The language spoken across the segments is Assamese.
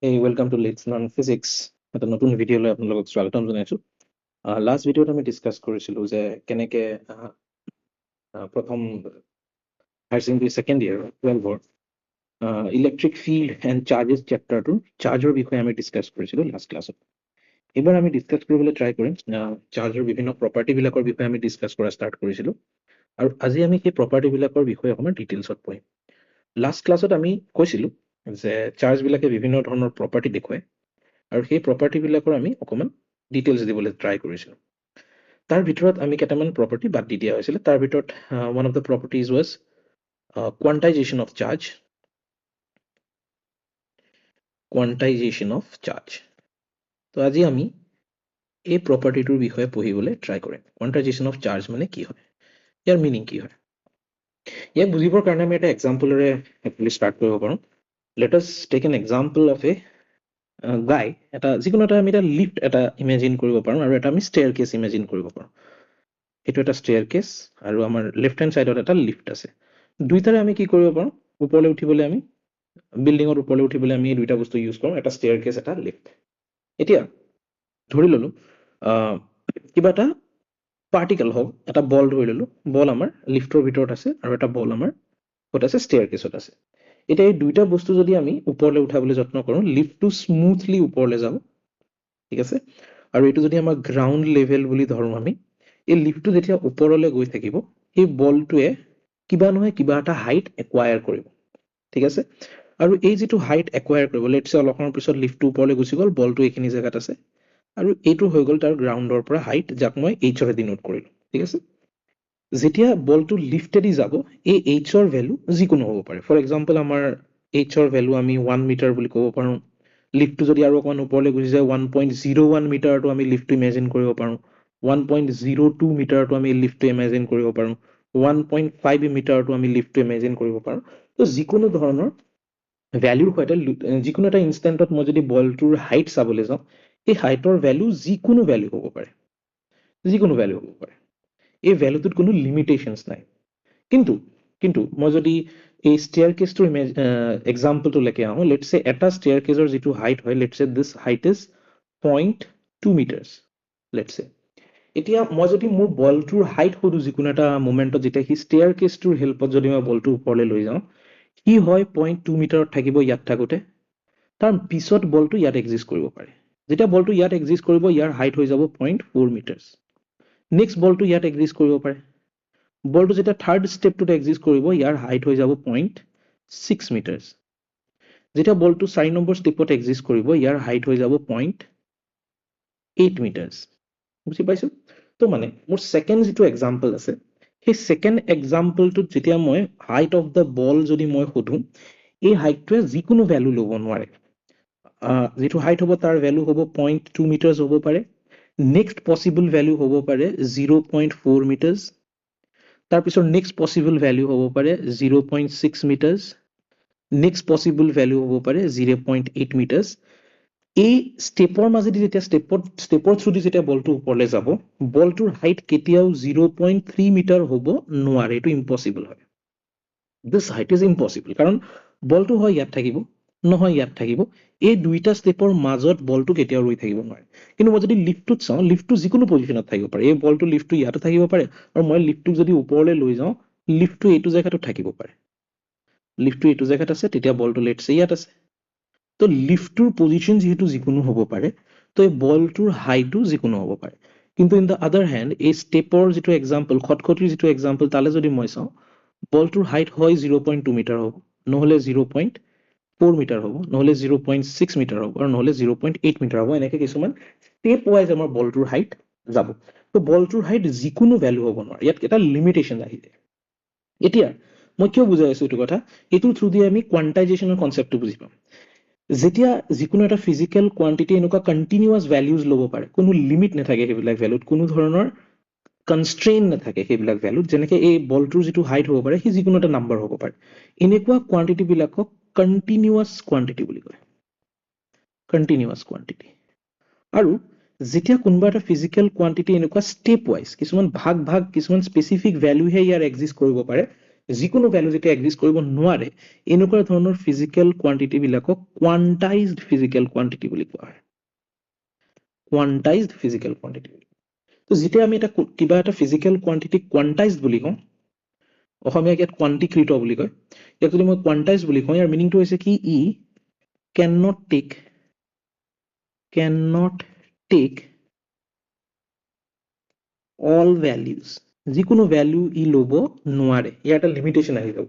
Hey, welcome to Let's Learn Physics. এটা নতুন ভিডিও লৈ আপোনালোকক স্বাগতম জনাইছো। লাষ্ট ভিডিওত আমি ডিসকাস কৰিছিলো যে কেনেকে প্ৰথম হায়াৰ ছেকেণ্ডাৰী সেকেন্ড ইয়াৰ 12ৰ ইলেক্ট্ৰিক ফিল্ড এণ্ড চাৰ্জেছ চেপ্টাৰটো চাৰ্জৰ বিষয়ে আমি ডিসকাস কৰিছিলো লাষ্ট ক্লাছত। এবাৰ আমি ডিসকাস কৰিবলৈ ট্ৰাই কৰিম চাৰ্জৰ বিভিন্ন প্ৰপাৰ্টি বিলাকৰ বিষয়ে আমি ডিসকাস কৰা ষ্টাৰ্ট কৰিছিলো আৰু আজি আমি সেই প্ৰপাৰ্টি বিলাকৰ বিষয়ে অকমান ডিটেইলছত পঢ়িম। লাষ্ট ক্লাছত আমি কৈছিলো যে চাৰ্জ বিলাকে বিভিন্ন ধৰণৰ প্ৰপাৰ্টি দেখুৱায় আৰু সেই প্ৰপাৰ্টি বিলাকৰ আমি অকমান ডিটেইলছ দিবলৈ ট্ৰাই কৰিছিলো। তাৰ ভিতৰত আমি কেইটামান প্ৰপাৰ্টি বাদ দি দিয়া হৈছিল। তাৰ ভিতৰত one of the properties was quantisation of charge. তো আজি আমি এই প্ৰপাৰ্টিটোৰ বিষয়ে পঢ়িবলৈ ট্ৰাই কৰিম। কোৱান্টাইজেশ্যন অফ চাৰ্জ মানে কি হয়, ইয়াৰ মিনিং কি হয়। ইয়াক বুজিবৰ কাৰণে আমি এটা এক্সাম্পলৰে ষ্টাৰ্ট কৰিব পাৰোঁ। Let us take an example of a guy. এটা যিকোনো এটা আমি এটা লিফ্ট এটা ইমেজিন কৰিব পাৰোঁ আৰু এটা আমি ষ্টেয়াৰ কেছ ইমেজিন কৰিব পাৰোঁ। এইটো এটা ষ্টেয়াৰ কেছ আৰু আমাৰ লেফ্ট হেণ্ড চাইডত এটা লিফ্ট আছে। দুইটাৰে আমি কি কৰিব পাৰোঁ, ওপৰলৈ উঠিবলৈ আমি বিল্ডিঙৰ ওপৰলৈ উঠিবলৈ আমি এই দুইটা বস্তু ইউজ কৰোঁ, এটা ষ্টেয়াৰ কেছ এটা লিফ্ট। এতিয়া ধৰি ললো কিবা এটা পাৰ্টিকেল হওক, এটা বল ধৰি ললো, বল আমাৰ লিফ্টৰ ভিতৰত আছে আৰু এটা বল আমাৰ ক'ত আছে, ষ্টেয়াৰ কেছত আছে। এতিয়া এই দুইটা বস্তু যদি আমি ওপৰলৈ উঠাবলৈ যত্ন কৰোঁ, লিফ্টটো স্মুথলি ওপৰলৈ যাব, ঠিক আছে। আৰু এইটো যদি আমাৰ গ্ৰাউণ্ড লেভেল বুলি ধৰোঁ আমি, এই লিফ্টটো যেতিয়া ওপৰলৈ গৈ থাকিব, এই বলটোৱে কিবা নহয় কিবা এটা হাইট একুৱায়াৰ কৰিব, ঠিক আছে। আৰু এই যিটো হাইট একুৱায়াৰ কৰিব, লেটছ সে অলপ সময়ৰ পিছত লিফ্টটো ওপৰলৈ গুচি গ'ল, বলটো এইখিনি জেগাত আছে আৰু এইটো হৈ গ'ল তাৰ গ্ৰাউণ্ডৰ পৰা হাইট, যাক মই এইচৰে ডিনোট কৰিলোঁ, ঠিক আছে। যেতিয়া বলটো লিফ্টেদি যাব, এই এইচৰ ভেলু যিকোনো হ'ব পাৰে। ফৰ এক্সাম্পল আমাৰ এইচৰ ভেলু আমি 1 মিটাৰ বুলি ক'ব পাৰোঁ। লিফ্টটো যদি আৰু অকণমান ওপৰলৈ গুচি যায়, 1.01 মিটাৰটো আমি লিফ্টটো ইমেজিন কৰিব পাৰোঁ। 1.02 মিটাৰটো আমি লিফ্টটো ইমেজিন কৰিব পাৰোঁ। 1.5 মিটাৰটো আমি লিফ্টটো ইমেজিন কৰিব পাৰোঁ। তো যিকোনো ধৰণৰ ভেলুৰ সৈতে যিকোনো এটা ইনষ্টেণ্টত মই যদি বলটোৰ হাইট চাবলৈ যাওঁ, এই হাইটৰ ভেলু যিকোনো ভেলু হ'ব পাৰে, যিকোনো ভেলু হ'ব পাৰে। এই ভেলুটোত কোনো লিমিটেশ্যনছ নাই। কিন্তু মই যদি এই ষ্টেয়াৰ কেছটোৰ এক্সাম্পলটোলৈকে আহোঁ, লেটছ সে এটা ষ্টেয়াৰ কেছৰ যিটো হাইট হয়, লেটছ সে দিছ হাইট ইজ 0.2 মিটাৰ্ছ, লেটছ সে। এতিয়া মই যদি মোৰ বলটোৰ হাইট সোধোঁ যিকোনো এটা মোমেণ্টত, যেতিয়া সি ষ্টেয়াৰ কেছটোৰ হেল্পত যদি মই বলটো ওপৰলৈ লৈ যাওঁ, সি হয় 0.2 মিটাৰত থাকিব ইয়াত থাকোঁতে, তাৰ পিছত বলটো ইয়াত এক্সিষ্ট কৰিব পাৰে। যেতিয়া বলটো ইয়াত এক্সিষ্ট কৰিব, ইয়াৰ হাইট হৈ যাব 0.4 মিটাৰ্ছ। নেক্সট বলটো ইয়াত এক্সিষ্ট কৰিব পাৰে। বলটো যেতিয়া থাৰ্ড ষ্টেপটোত এক্সিষ্ট কৰিব, ইয়াৰ হাইট হৈ যাব 0.6 মিটাৰ্ছ। যেতিয়া বলটো 4 নম্বৰ ষ্টেপত এক্সিষ্ট কৰিব, ইয়াৰ হাইট হৈ যাব 0.8 মিটাৰ্ছ। বুজি পাইছো? তো মানে মোৰ ছেকেণ্ড যিটো এক্সাম্পল আছে, সেই ছেকেণ্ড এক্সাম্পলটোত যেতিয়া মই হাইট অফ দ্য বল যদি মই সোধোঁ, এই হাইটটোৱে যিকোনো ভেলু ল'ব নোৱাৰে। যিটো হাইট হ'ব তাৰ ভেলু হ'ব 0.2 মিটাৰ্ছ হ'ব পাৰে। নেক্সট পচিবল ভেলু হ'ব পাৰে 0.4 মিটাৰ্ছ। তাৰপিছত নেক্সট পচিবল ভেলু হ'ব পাৰে 0.6 মিটাৰ্ছ। নেক্সট পচিবল ভেলু হ'ব পাৰে 0.8 মিটাৰ্ছ। এই ষ্টেপৰ মাজেদি যেতিয়া ষ্টেপৰ থ্ৰুদি যেতিয়া বলটো ওপৰলৈ যাব, বলটোৰ হাইট কেতিয়াও 0.3 মিটাৰ হ'ব নোৱাৰে, এইটো ইম্পচিবল হয়। দিছ হাইট ইজ ইম্পচিবল, কাৰণ বলটো হয় ইয়াত থাকিব, নহয় ইয়াত থাকিব। এই দুইটা ষ্টেপৰ মাজত বলটো কেতিয়াও ৰৈ থাকিব নোৱাৰে। কিন্তু মই যদি লিফ্টটোত চাওঁ, লিফ্টটো যিকোনো পজিশ্যনত থাকিব পাৰে। এই বলটো লিফ্টটো ইয়াতো থাকিব পাৰে, আৰু মই লিফ্টটোক যদি ওপৰলৈ লৈ যাওঁ, লিফ্টটো এইটো জেগাতো থাকিব পাৰে। লিফ্টটো এইটো জেগাত আছে, তেতিয়া বলটো লেটছ সে ইয়াত আছে। তো লিফ্টটোৰ পজিশ্যন যিহেতু যিকোনো হ'ব পাৰে, তো এই বলটোৰ হাইটো যিকোনো হ'ব পাৰে। কিন্তু ইন দ্য আদাৰ হেণ্ড, এই ষ্টেপৰ যিটো এক্সাম্পল, খটখটিৰ যিটো এক্সাম্পল, তালৈ যদি মই চাওঁ, বলটোৰ হাইট হয় 0.2 মিটাৰ হ'ব, নহ'লে 0.4 মিটাৰ হ'ব, নহ'লে 0.6 মিটাৰ হ'ব, আৰু নহ'লে 0.8 মিটাৰ হ'ব। এনেকৈ কিছুমান ষ্টেপ ৱাইজ আমাৰ বলটোৰ হাইট যাব। তো বলটোৰ হাইট যিকোনো ভেলু হ'ব নোৱাৰে, ইয়াত এটা লিমিটেশ্যন আহি যায়। এতিয়া মই কিয় বুজাই আছো এইটো কথা, এইটোৰ থ্ৰুদি আমি কোৱান্টাইজেশ্যনৰ কনচেপ্টটো বুজি পাম। যেতিয়া যিকোনো এটা ফিজিকেল কোৱান্টিটি এনেকুৱা কণ্টিনিউৱাছ ভেলিউজ ল'ব পাৰে, কোনো লিমিট নাথাকে সেইবিলাক ভেলুত, কোনো ধৰণৰ কনষ্ট্ৰেইন নাথাকে সেইবিলাক ভেলুত, যেনেকৈ এই বলটোৰ যিটো হাইট হ'ব পাৰে, সি যিকোনো এটা নাম্বাৰ হ'ব পাৰে। এনেকুৱা কোৱান্টিটিবিলাকক কণ্টিনিউৱাছ কোৱান্টিটি বুলি কয়, কণ্টিনিউৱাছ কোৱান্টিটি। আৰু যেতিয়া কোনোবা এটা ফিজিকেল কোৱান্টিটি এনেকুৱা ষ্টেপ ৱাইজ, কিছুমান ভাগ কিছুমান স্পেচিফিক ভেলুহে ইয়াৰ এক্সিষ্ট কৰিব পাৰে, যিকোনো ভ্যালু যেটা এক্সিস্ট কৰিব নোৱাৰে এনেকুৱা ধৰণৰ ফিজিক্যাল কোয়ান্টিটি বিলাকক কোয়ান্টাইজড ফিজিক্যাল কোয়ান্টিটি বুলি কোৱা হয় কোয়ান্টাইজড ফিজিক্যাল কোয়ান্টিটি তো যেতিয়া আমি এটা কিবা এটা ফিজিক্যাল কোয়ান্টিটি কোয়ান্টাইজড বুলি কওঁ অসমীয়া ইয়াত কোয়ান্টিকৃত বুলি কয় ইয়াত যদি মই কোয়ান্টাইজ বুলি কওঁ ইয়াৰ মিনিংটো হৈছে কি ই cannot take all values যিকোনো ভ্যালু ই ল'ব নোৱাৰে ইয়াৰ এটা লিমিটেশন আহি যাব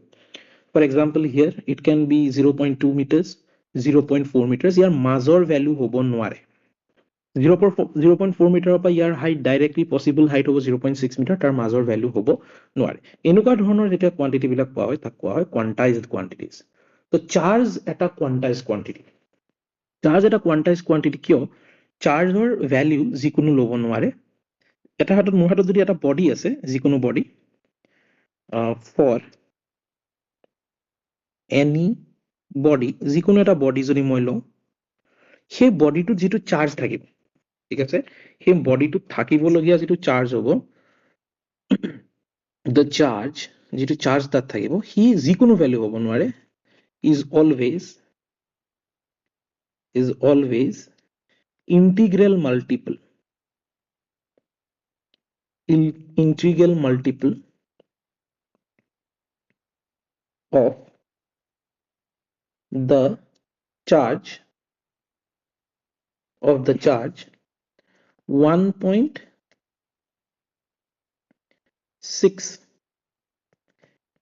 for example here it can be 0.2 meters 0.4 meters ইয়াৰ মাজৰ ভ্যালু হ'ব নোৱাৰে 0.4 মিটাৰৰ পৰা ইয়াৰ হাইট ডাইৰেক্টলি পসিবল হাইট হ'ব 0.6 মিটাৰ তাৰ মাজৰ ভ্যালু হ'ব নোৱাৰে এনেকুৱা ধৰণৰ যেতিয়া কোয়ান্টিটি বিলাক পোৱা হয় তাক কোৱা হয় কোয়ান্টাইজড কোয়ান্টিটিজ তো চাৰ্জ এটা কোয়ান্টাইজড কোয়ান্টিটি চাৰ্জ এটা কোয়ান্টাইজড কোয়ান্টিটি কিয় চাৰ্জৰ ভ্যালু যিকোনো ল'ব নোৱাৰে এটা হাতত মোৰ হাতত যদি এটা বডি আছে যিকোনো বডি ফৰ এনি বডি যিকোনো এটা বডি যদি মই লওঁ সেই বডিটোত যেটো চাৰ্জ থাকিব ঠিক আছে সেই বডিটোত থাকিবলগীয়া যেটো চাৰ্জ হ'ব the charge যেটো চাৰ্জ তাত থাকিব হি যিকোনো ভ্যালু হ'ব নোৱাৰে is always integral multiple of the charge 1.6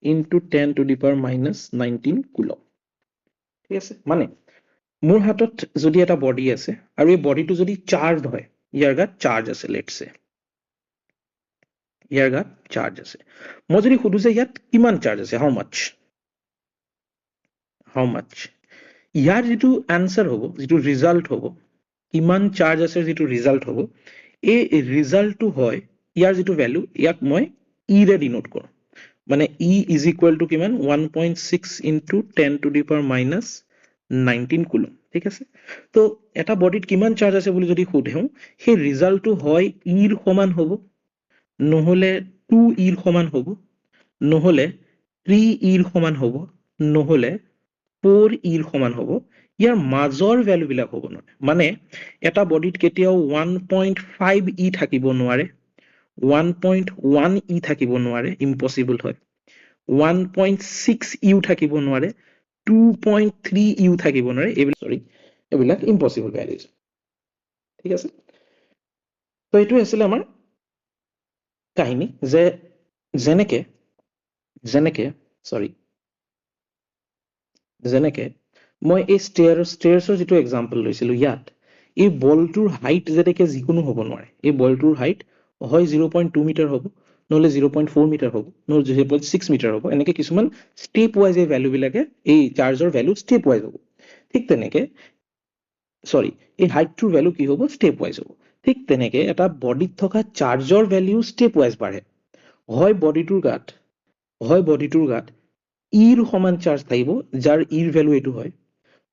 into 10 to the power minus 19 coulomb ঠিক আছে মানে মোৰ হাতত যদি এটা বডি আছে আৰু এই বডিটো যদি চাৰ্জড হয় ইয়াৰ গাত চাৰ্জ আছে লেটস সে ইয়াৰ গাত চাৰ্জ আছে মই যদি খুদু যে ইয়াত কিমান চাৰ্জ আছে হাউ মাচ ইয়াৰ যেটো আনসাৰ হ'ব যেটো ৰিজাল্ট হ'ব কিমান চাৰ্জ আছে যেটো ৰিজাল্ট হ'ব এই ৰিজাল্টটো হয় ইয়াৰ যেটো ভ্যালু ইয়াক মই ই ৰে ডিনোট কৰোঁ মানে ই ইজ ইকুৱেল টু কিমান 1.6 into 10 to the power minus 19 coulomb ঠিক আছে তো এটা বডিত কিমান চাৰ্জ আছে বুলি যদি খুধেও সেই ৰিজাল্টটো হয় ইৰ সমান হ'ব নহলে 2 ইৰ সমান হ'ব নহলে 3 ইৰ সমান হ'ব নহলে 4 ইৰ সমান হ'ব ইয়াৰ মাজৰ ভ্যালু বিলাক হ'ব নহয় মানে এটা বডিত কেতিয়াও 1.5 ই থাকিব নোৱাৰে 1.1 ই থাকিব নোৱাৰে ইম্পসিবল হয় 1.6 ইউ থাকিব নোৱাৰে 2.3 ইউ থাকিব নোৱাৰে এইবিলাক ইম্পসিবল ভ্যালুজ ঠিক আছে তো এইটো আছিল আমাৰ কাহিনী যে যেনেকে মই এই ষ্টেয়াৰ্ছৰ যেটো এক্সাম্পল লৈছিলো ইয়াত এই বলটোৰ হাইট যেনেকে যিকোনো হ'ব নোৱাৰে এই বলটোৰ হাইট হয় 0.2 মিটাৰ হ'ব নহলে 0.4 মিটাৰ হ'ব নহলে 0.6 মিটাৰ হ'ব এনেকে কিছুমান ষ্টেপ ওয়াইজ এই ভ্যালু বিলাকে এই চাৰ্জৰ ভ্যালু ষ্টেপ ওয়াইজ হ'ব ঠিক তেনেকে এই হাইটটোৰ ভ্যালু কি হ'ব ষ্টেপ ওয়াইজ হ'ব ঠিক তেনেকে এটা বডিত থকা চাৰ্জৰ ভ্যালু ষ্টেপ ওয়াইজ বাঢ়ে হয় বডিটোৰ গাত ইৰ সমান চাৰ্জ থাকিব যাৰ ইৰ ভ্যালু এটো হয়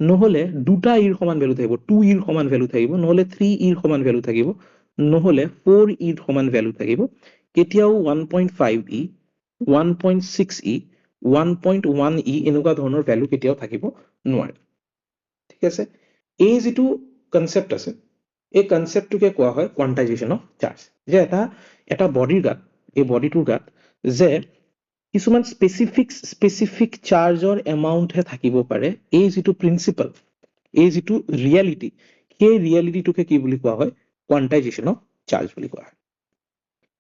নহলে দুটা ইৰ সমান ভ্যালু থাকিব 2 ইৰ সমান ভ্যালু থাকিব নহলে 3 ইৰ সমান ভ্যালু থাকিব নহলে 4 ইৰ সমান ভ্যালু থাকিব কেতিয়াও 1.5 ই 1.6 ই 1.1 ই এনেকুৱা ধৰণৰ ভ্যালু কেতিয়াও থাকিব নোৱাৰে ঠিক আছে এই যেটো কনসেপ্ট আছে এই কনসেপ্টটোকে কোৱা হয় কোয়ান্টাইজেশন অফ চাৰ্জ যে এটা বডিৰ গাত এই বডিটোৰ গাত যে কিছুমান স্পেসিফিক চাৰ্জৰ এমাউন্ট হে থাকিব পাৰে এই যেটো প্ৰিন্সিপল এই যেটো ৰিয়েলিটি সেই ৰিয়েলিটিটোকে কি বুলি কোৱা হয় কোয়ান্টাইজেশন অফ চাৰ্জ বুলি কোৱা হয়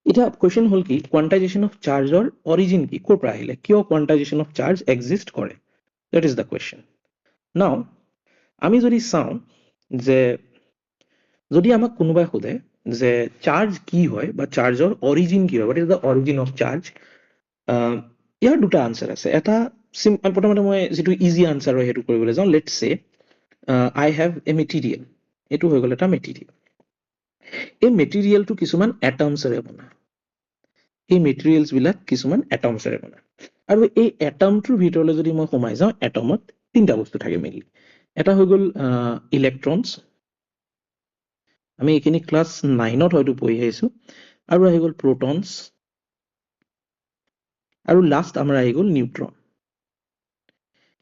এটা কোৱেশ্চন হল কি কোয়ান্টাইজেশন অফ চাৰ্জৰ অৰিজিন কি কৰ পৰা আহিলে কিয় কোয়ান্টাইজেশন অফ চাৰ্জ এক্সিষ্ট কৰে দ্যাট ইজ দা কোৱেশ্চন নাও আমি যদি চাওঁ যে যদি আমাক কোনোবাই খুদে যে চাৰ্জ কি হয় বা চাৰ্জৰ অৰিজিন কি হয় what is the origin of charge ইয়াৰ দুটা আনসাৰ আছে এটা প্ৰথমতে মই যেটো ইজি আনসাৰ হয় হেতু কৰিবলৈ যাওঁ let's say I have a material এটো হৈ গল এটা মেটেৰিয়েল এই মেটেৰিয়েলটো কিছুমান এটমছৰে বনা এই মেটেৰিয়েলছ বিলাক কিছুমান এটমছৰে বনা আৰু এই এটমটোৰ ভিতৰলৈ যদি মই সোমাই যাওঁ এটমত তিনটা বস্তু থাকে মেইনলি এটা হৈ গল ইলেক্ট্ৰনছ আমি এইখিনি ক্লাস 9ত হয়তো পঢ়ি আহিছো আৰু আহি গল প্ৰটনছ আৰু লাষ্ট আমাৰ আহি গ'ল নিউট্ৰন।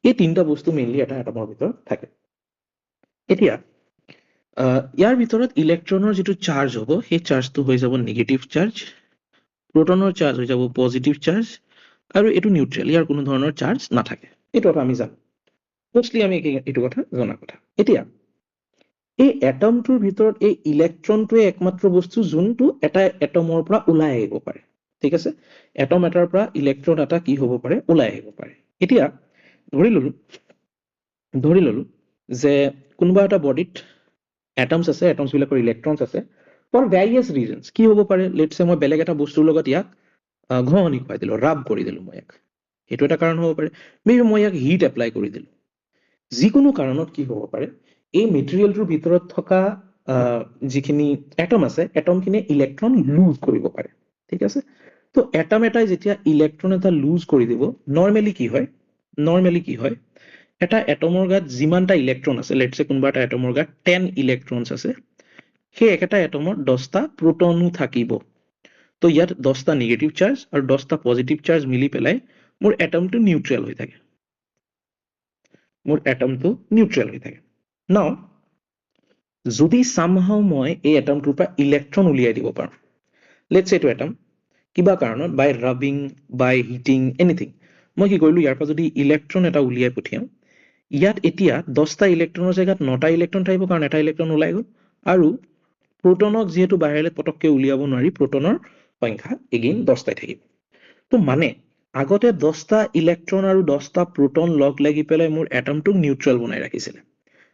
এই তিনিটা বস্তু মেইনলি এটা এটমৰ ভিতৰত থাকে। এতিয়া ইয়াৰ ভিতৰত ইলেক্ট্ৰনৰ যিটো চাৰ্জ হ'ব সেই চাৰ্জটো হৈ যাব নেগেটিভ চাৰ্জ, প্ৰটনৰ চাৰ্জ হৈ যাব পজিটিভ চাৰ্জ, আৰু এইটো নিউট্ৰেল, ইয়াৰ কোনো ধৰণৰ চাৰ্জ নাথাকে। এইটো এটা আমি জানো, মোষ্টলি আমি এইটো কথা জনা কথা। এতিয়া এই এটমটোৰ ভিতৰত এই ইলেক্ট্ৰনটোৱে একমাত্ৰ বস্তু যোনটো এটা এটমৰ পৰা ওলাই আহিব পাৰে, ঠিক আছে? এটম এটাৰ পৰা ইলেক্ট্ৰন এটা কি হ'ব পাৰে, ওলাই আহিব পাৰে। এতিয়া ধৰি ললো যে কোনোবা এটা বডিত এটমছ আছে, এটমছ বিলাকৰ ইলেক্ট্ৰনছ আছে, ফৰ ভেৰিয়াছ ৰিজনছ। কি হ'ব পাৰে, লেটছ সে মই বেলেগ এটা বস্তুৰ লগত ইয়াক ঘঁহনি খুৱাই দিলো, ৰাব কৰি দিলো মই ইয়াক, সেইটো এটা কাৰণ হ'ব পাৰে। মেবি মই ইয়াক হিট এপ্লাই কৰি দিলো। যিকোনো কাৰণত কি হ'ব পাৰে, এই মেটেৰিয়েলটোৰ ভিতৰত থকা যিখিনি এটম আছে, এটমখিনিয়ে ইলেক্ট্ৰন লুজ কৰিব পাৰে, ঠিক আছে? তো এটম এটাই যেতিয়া ইলেক্ট্ৰন এটা লুজ কৰি দিব, নৰ্মেলি কি হয়, এটা এটমৰ গাত যিমানটা ইলেক্ট্ৰন আছে, লেটছে কোনোবা এটা এটমৰ গাত 10 ইলেক্ট্ৰনছ আছে, সেই একেটা এটমৰ 10টা প্ৰোটনো থাকিব। তো ইয়াত 10টা নেগেটিভ চাৰ্জ আৰু 10টা পজিটিভ চাৰ্জ মিলি পেলাই মোৰ এটমটো নিউট্ৰেল হৈ থাকে। নাও যদি সামহাও মই এই এটমটোৰ পৰা ইলেক্ট্ৰন উলিয়াই দিব পাৰোঁ, লেটছ এইটো এটম কিবা কাৰণত বাই ৰাবিং, বাই হিটিং, এনিথিং, মই কি কৰিলোঁ, ইয়াৰ পৰা যদি ইলেক্ট্ৰন এটা উলিয়াই পঠিয়াওঁ, ইয়াত এতিয়া 10টা ইলেক্ট্ৰনৰ জেগাত 9টা ইলেক্ট্ৰন থাকিব, কাৰণ এটা ইলেক্ট্ৰন ওলাই গ'ল। আৰু প্ৰোটনক যিহেতু বাহিৰলৈ পটককৈ উলিয়াব নোৱাৰি, প্ৰোটনৰ সংখ্যা এগেইন 10টাই থাকিব। তো মানে আগতে 10টা ইলেক্ট্ৰন আৰু 10টা প্ৰোটন লগ লাগি পেলাই মোৰ এটমটোক নিউট্ৰেল বনাই ৰাখিছিলে,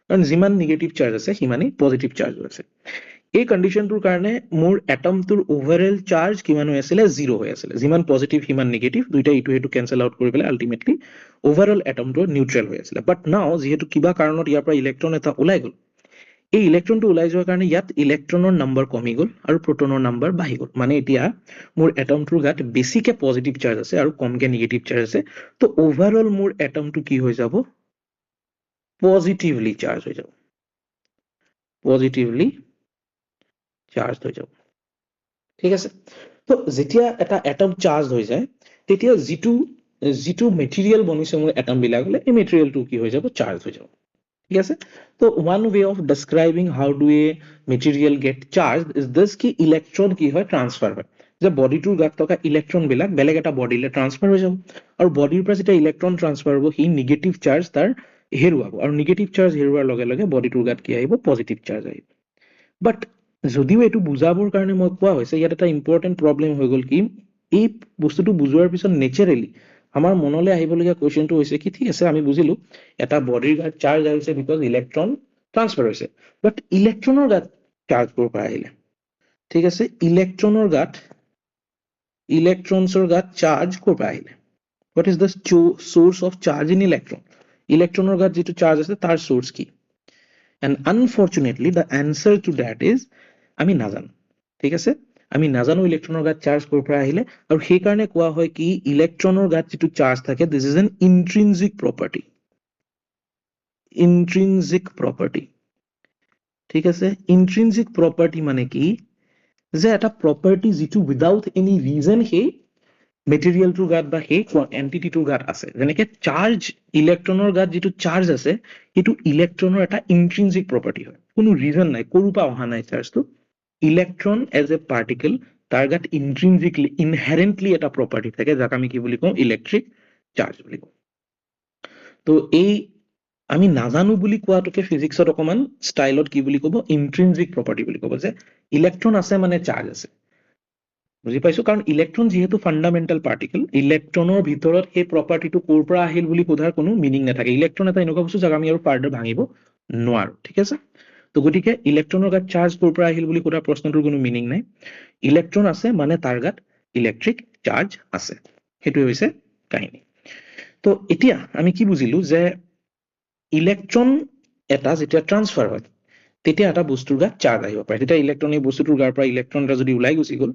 কাৰণ যিমান নিগেটিভ চাৰ্জ আছে সিমানেই পজিটিভ চাৰ্জ আছে। এই কণ্ডিশ্যনটোৰ কাৰণে মোৰ এটমটোৰ ওভাৰঅল চাৰ্জ কিমান হৈ আছিলে, 0 হৈ আছিলে। যিমান পজিটিভ সিমান নিগেটিভ, দুইটা ইটো সেইটো কেঞ্চেল আউট কৰি পেলাই আল্টিমেটলি ওভাৰঅল এটমটো নিউট্ৰেল হৈ আছিলে। বাট নাও যিহেতু কিবা কাৰণত ইয়াৰ পৰা ইলেক্ট্ৰন এটা ওলাই গ'ল, এই ইলেক্ট্ৰনটো ওলাই যোৱাৰ কাৰণে ইয়াত ইলেক্ট্ৰনৰ নাম্বাৰ কমি গ'ল আৰু প্ৰোটনৰ নাম্বাৰ বাঢ়ি গ'ল। মানে এতিয়া মোৰ এটমটোৰ গাত বেছিকে পজিটিভ চাৰ্জ আছে আৰু কমকে নিগেটিভ চাৰ্জ আছে। তো ওভাৰঅল মোৰ এটমটো কি হৈ যাব, পজিটিভলি চাৰ্জ হৈ যাব, ঠিক আছে? তো যেতিয়া এটা এটম চাৰ্জ হৈ যায়, তেতিয়া যিটো মেটেৰিয়েল বনিছে মোৰ এটম বিলাকলে, এই মেটেৰিয়েলটো কি হৈ যাব, চাৰ্জ হৈ যাব, ঠিক আছে? তো one way of describing how do a material get charge is this, কি ইলেক্ট্ৰন কি হয়, ট্ৰান্সফাৰ হয়। যে বডিটোৰ গাত থকা ইলেক্ট্ৰন বিলাক বেলেগ এটা বডিলে ট্ৰান্সফাৰ হৈ যাব, আৰু বডিৰ পৰা যেতিয়া ইলেক্ট্ৰন ট্ৰান্সফাৰ হ'ব, সি নিগেটিভ চাৰ্জ তাৰ হেৰুৱাব, আৰু নিগেটিভ চাৰ্জ হেৰুৱাৰ লগে লগে বডিটোৰ গাত কি আহিব, পজিটিভ চাৰ্জ আহিব। বাট যদিও এইটো বুজাবৰ কাৰণে মই কোৱা হৈছে, ইয়াত এটা ইম্পৰ্টেণ্ট প্ৰব্লেম হৈ গ'ল, কি এই বস্তুটো বুজোৱাৰ পিছত নেচাৰেলি আমাৰ মনলৈ আহিবলগীয়া কুৱেশ্যনটো হৈছে কি, ঠিক আছে আমি বুজিলো এটা বডিৰ গাত চাৰ্জ আহিছে বিকজ ইলেক্ট্ৰন ট্ৰান্সফাৰ হৈছে, বাট ইলেক্ট্ৰনৰ গাত চাৰ্জ ক'ৰ পৰা আহিলে, ঠিক আছে? ইলেক্ট্ৰনছৰ গাত চাৰ্জ ক'ৰ পৰা আহিলে? What is the source of charge in electron? ইলেক্ট্ৰনৰ গাত যিটো চাৰ্জ আছে তাৰ সোৰ্স কি? And unfortunately the answer to that is আমি নাজানো, ঠিক আছে? আমি নাজানো ইলেক্ট্ৰনৰ গাত চাৰ্জ ক'ৰ পৰা আহিলে, আৰু সেইকাৰণে কোৱা হয় কি ইলেক্ট্ৰনৰ গাত যিটো চাৰ্জ থাকে, দিছ ইজ এন ইন্ট্ৰিনজিক প্ৰপাৰ্টি, ঠিক আছে? ইন্ট্ৰিনজিক প্ৰপাৰ্টি মানে কি, যে এটা প্ৰপাৰ্টি যিটো উইদাউট এনি ৰিজন সেই মেটেৰিয়েলটোৰ গাত বা সেই এণ্টিটিটোৰ গাত আছে। যেনেকে চাৰ্জ, ইলেক্ট্ৰনৰ গাত যিটো চাৰ্জ আছে সেইটো ইলেক্ট্ৰনৰ এটা ইন্ট্ৰিনজিক প্ৰপাৰ্টি হয়, কোনো ৰিজন নাই, ক'ৰ পৰা অহা নাই চাৰ্জটো। ইলেক্ট্ৰন এজ এ পাৰ্টিকল, তাৰ গাত ইন্ট্ৰিনজিকলি, ইনহেৰেণ্টলি এটা প্ৰপাৰ্টি থাকে, যাক আমি কি বুলি কওঁ, ইলেক্ট্ৰিক চাৰ্জ বুলি কওঁ। তো এই আমি নাজানো বুলি কোৱাটোকে ফিজিক্সত অকমান ষ্টাইলত কি বুলি ক'ব, ইন্ট্ৰিনজিক প্ৰপাৰ্টি বুলি ক'ব, যে ইলেক্ট্ৰন আছে মানে চাৰ্জ আছে। বুজি পাইছো? কাৰণ ইলেক্ট্ৰন যিহেতু ফাণ্ডামেণ্টেল পাৰ্টিকল, ইলেক্ট্ৰনৰ ভিতৰত সেই প্ৰপাৰ্টিটো ক'ৰ পৰা আহিল বুলি সোধাৰ কোনো মিনিং নাথাকে। ইলেক্ট্ৰন এটা এনেকুৱা বস্তু যাক আমি আৰু ফাৰ্দাৰ ভাঙিব নোৱাৰো, ঠিক আছে? তো গতিকে ইলেক্ট্ৰনৰ গাত চাৰ্জ ক'ৰ পৰা আহিল বুলি সোধা প্ৰশ্নটোৰ কোনো মিনিং নাই। ইলেক্ট্ৰন আছে মানে তাৰ গাত ইলেক্ট্ৰিক চাৰ্জ আছে, সেইটোৱে হৈছে কাহিনী। তো এতিয়া আমি কি বুজিলো, যে ইলেক্ট্ৰন এটা যেতিয়া ট্ৰান্সফাৰ হয় তেতিয়া এটা বস্তুৰ গাত চাৰ্জ আহিব পাৰে। তেতিয়া ইলেক্ট্ৰন, এই বস্তুটোৰ গাৰ পৰা ইলেক্ট্ৰন এটা যদি ওলাই গুচি গ'ল,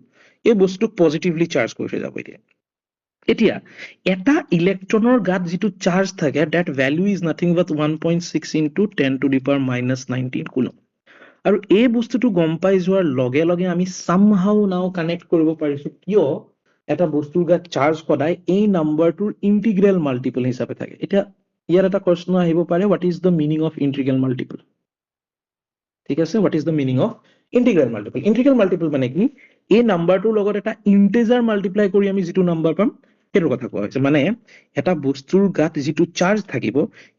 এই বস্তুটোক পজিটিভলি চাৰ্জ কৰি থৈ যাব। এতিয়া এটা ইলেক্ট্ৰনৰ গাত যিটো চাৰ্জ থাকে, that value is nothing but 1.6 into 10 to the power minus 19 coulomb. আৰু এই বস্তুটো গম পাই যোৱাৰ লগে লগে আমি somehow now কানেক্ট কৰিব পাৰিছো, কিয় এটা বস্তুৰ গাত চাৰ্জ সদায় এই নাম্বাৰটোৰ ইন্টিগ্ৰেল মাল্টিপল হিচাপে থাকে এতিয়া ইয়াৰ এটা প্ৰশ্ন আহিব পাৰে what is the meaning of integral multiple ঠিক আছে what is the meaning of integral multiple মানে কি এই নাম্বাৰটোৰ লগত এটা ইন্টিজাৰ মাল্টিপ্লাই কৰি আমি যিটো নাম্বাৰ পাম সেইটো কথা কোৱা হৈছে মানে এটা বস্তুৰ গাত যিটো চাৰ্জ থাকিব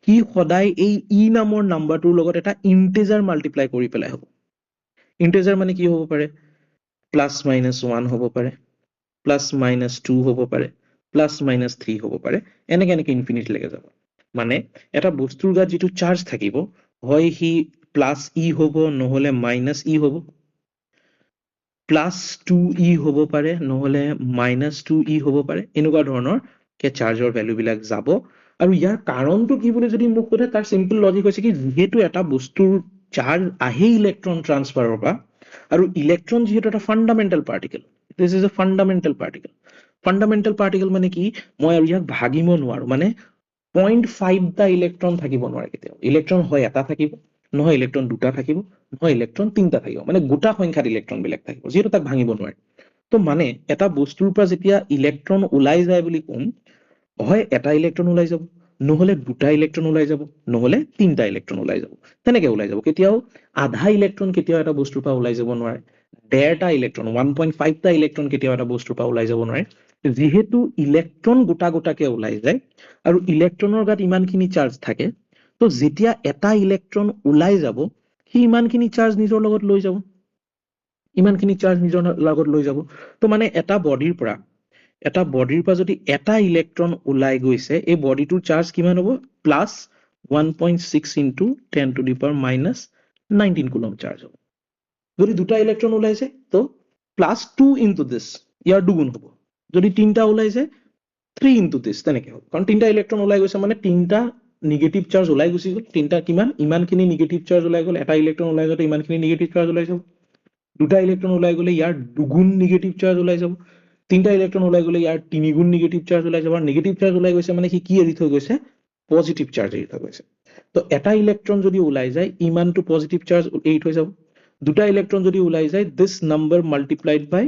কি সদায় এই ই নামৰ নাম্বাৰটোৰ লগত এটা ইন্টিজাৰ মাল্টিপ্লাই কৰি পেলাই হ'ব ইন্টিজাৰ মানে কি হ'ব পাৰে +-1 হ'ব পাৰে +-2 হ'ব পাৰে +-3 হ'ব পাৰে এনেকে ইনফিনিটি লৈকে যাব মানে এটা বস্তুৰ গাত যিটো চাৰ্জ থাকিব হয় হি +e হ'ব নহলে -e হ'ব +2e হ'ব পাৰে নহলে -2e হ'ব পাৰে এনেকুৱা ধৰণৰ কে চাৰ্জৰ ভ্যালু বিলাক যাব আৰু ইয়াৰ কাৰণটো কি বুলি যদি মোক সোধে তাৰ সিম্পল লজিক হৈছে কি যেহেতু এটা বস্তুৰ চাৰ্জ আহে ইলেক্ট্ৰন ট্ৰান্সফাৰৰ পৰা আৰু ইলেক্ট্ৰন যেহেতু এটা fundamental particle this is a fundamental particle মানে কি মই আৰু ইয়াক ভাগিব নোৱাৰো মানে 0.5 টা ইলেক্ট্ৰন থাকিব নোৱাৰে কেতিয়াও ইলেক্ট্ৰন হয় এটা থাকিব নহয় ইলেক্ট্ৰন দুটা থাকিব নহয় ইলেক্ট্ৰন তিনটা থাকিব মানে গোটা সংখ্যাত ইলেক্ট্ৰন বিলাক থাকিব যেহেতু তাক ভাঙিব নোৱাৰে তো মানে এটা বস্তুৰ পৰা যেতিয়া ইলেক্ট্ৰন ওলাই যায় বুলি কম হয় এটা ইলেক্ট্ৰন ওলাই যাব নহলে দুটা ইলেক্ট্ৰন ওলাই যাব নহলে তিনটা ইলেক্ট্ৰন ওলাই যাব তেনেকে ওলাই যাব কেতিয়াও আধা ইলেক্ট্ৰন কেতিয়াও এটা বস্তুৰ পৰা ওলাই যাব নোৱাৰে 1.5টা ইলেক্ট্ৰন 1.5 টা ইলেক্ট্ৰন কেতিয়াও এটা বস্তুৰ পৰা ওলাই যাব নোৱাৰে যেহেতু ইলেক্ট্ৰন গোটা গোটাকে ওলাই যায় আৰু ইলেক্ট্ৰনৰ গাত ইমানখিনি চাৰ্জ থাকে তো যেতিয়া এটা ইলেক্ট্ৰন ওলাই যাব সি ইমানখিনি চাৰ্জ নিজৰ লগত লৈ যাব তো মানে এটা বডিৰ পৰা যদি এটা ইলেক্ট্ৰন ওলাই গৈছে এই বডিটোৰ চাৰ্জ কিমান হ'ব +1.6 into 10 to the power -19 coulomb charge হ'ব যদি দুটা ইলেক্ট্ৰন ওলাইছে তো +2 into this ইয়াৰ দুগুণ হ'ব যদি তিনটা ওলাইছে 3 into this তেনেকে হ'ব কাৰণ তিনটা ইলেক্ট্ৰন ওলাই গৈছে মানে তিনটা নিগেটিভ চাৰ্জ ওলাই গুছি গ'ল তিনটা কিমান ইমানখিনি নিগেটিভ চাৰ্জ ওলাই গ'ল এটা ইলেক্ট্ৰন ওলাই যাওঁতে ইমানখিনি নিগেটিভ চাৰ্জ ওলাই যাব দুটা ইলেক্ট্ৰন ওলাই গ'লে ইয়াৰ দুগুণ নিগেটিভ চাৰ্জ ওলাই যাব তিনটা ইলেক্ট্ৰন ওলাই গ'লে ইয়াৰ তিনিগুণ নিগেটিভ চাৰ্জ ওলাই যাব আৰু নিগেটিভ চাৰ্জ ওলাই গৈছে মানে কি এৰি থৈ গৈছে পজিটিভ চাৰ্জ এৰি থৈ গৈছে তো এটা ইলেক্ট্ৰন যদি ওলাই যায় ইমানটো পজিটিভ চাৰ্জ এৰি থৈ যাব দুটা ইলেক্ট্ৰন যদি ওলাই যায় দিস নাম্বাৰ মাল্টিপ্লাইড বাই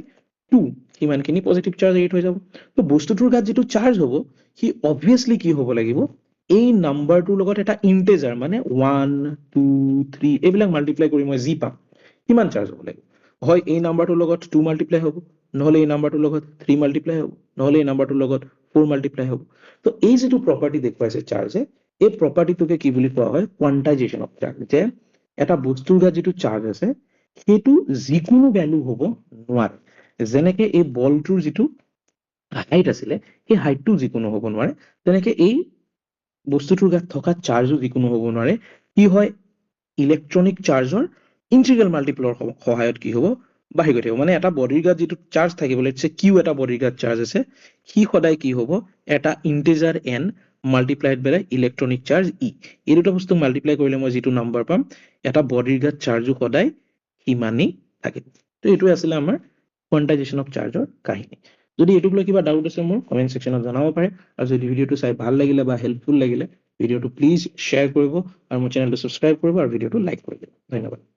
2 ইমানখিনি পজিটিভ চাৰ্জ এৰি থৈ যাব তো বস্তুটোৰ গাত যেটো চাৰ্জ হ'ব সি অবভিয়াসলি কি হ'ব লাগিব এই নাম্বাৰটোৰ লগত এটা ইন্টিজাৰ মানে 1 2 3 এইবিলাক মাল্টিপ্লাই কৰি মই জি পাম কিমান চাৰ্জ হ'ব লাগিব হয় এই নাম্বাৰটোৰ লগত 2 মাল্টিপ্লাই হ'ব নহলে এই নাম্বাৰটোৰ লগত 3 মাল্টিপ্লাই হ'ব নহলে এই নাম্বাৰটোৰ লগত 4 মাল্টিপ্লাই হ'ব তো এই যেটো প্ৰপাৰ্টি দেখুৱাইছে চাৰ্জে এই প্ৰপাৰ্টিটোকে কি বুলি কোৱা হয় কোৱান্টাইজেশ্যন অফ চাৰ্জ যে এটা বস্তুৰ গাত যেটো চাৰ্জ আছে সেইটো যিকোনো ভ্যালু হ'ব নোৱাৰে যেনেকে এই বলটোৰ যেটো হাইট আছিলে সেই হাইটটো যিকোনো হ'ব নোৱাৰে তেনেকে এই বস্তুটোৰ গাত থকা চাৰ্জো যিকোনো হ'ব নোৱাৰে কি হয় ইলেক্ট্ৰনিক চাৰ্জৰ ইন্টিগ্ৰেল মাল্টিপলৰ সহায়ত কি হ'ব বাঢ়ি গৈ থাকিব মানে এটা বডিৰ গাত যেটো চাৰ্জ থাকিব লেটস কিউ এটা বডিৰ গাত চাৰ্জ আছে কি সদায় কি হ'ব এটা ইন্টিজাৰ n মাল্টিপ্লাইড বাই ইলেক্ট্ৰনিক চাৰ্জ e এই দুটা বস্তু মাল্টিপ্লাই কৰিলে মই যেটো নাম্বাৰ পাম এটা বডিৰ গাত চাৰ্জো সদায় ইমানেই থাকিব তো এইটো আছিল আমাৰ কোৱান্টাইজেশ্যন অফ চাৰ্জৰ কাহিনী যদি এইটোক লৈ কিবা ডাউট আছে মোৰ কমেন্ট সেকশনত জনাব পাৰে আৰু যদি ভিডিওটো চাই ভাল লাগিলে বা হেল্পফুল লাগিলে ভিডিওটো প্লিজ শ্বেয়াৰ কৰিব আৰু মোৰ চেনেলটো সাবস্ক্ৰাইব কৰিব আৰু ভিডিওটো লাইক কৰিব ধন্যবাদ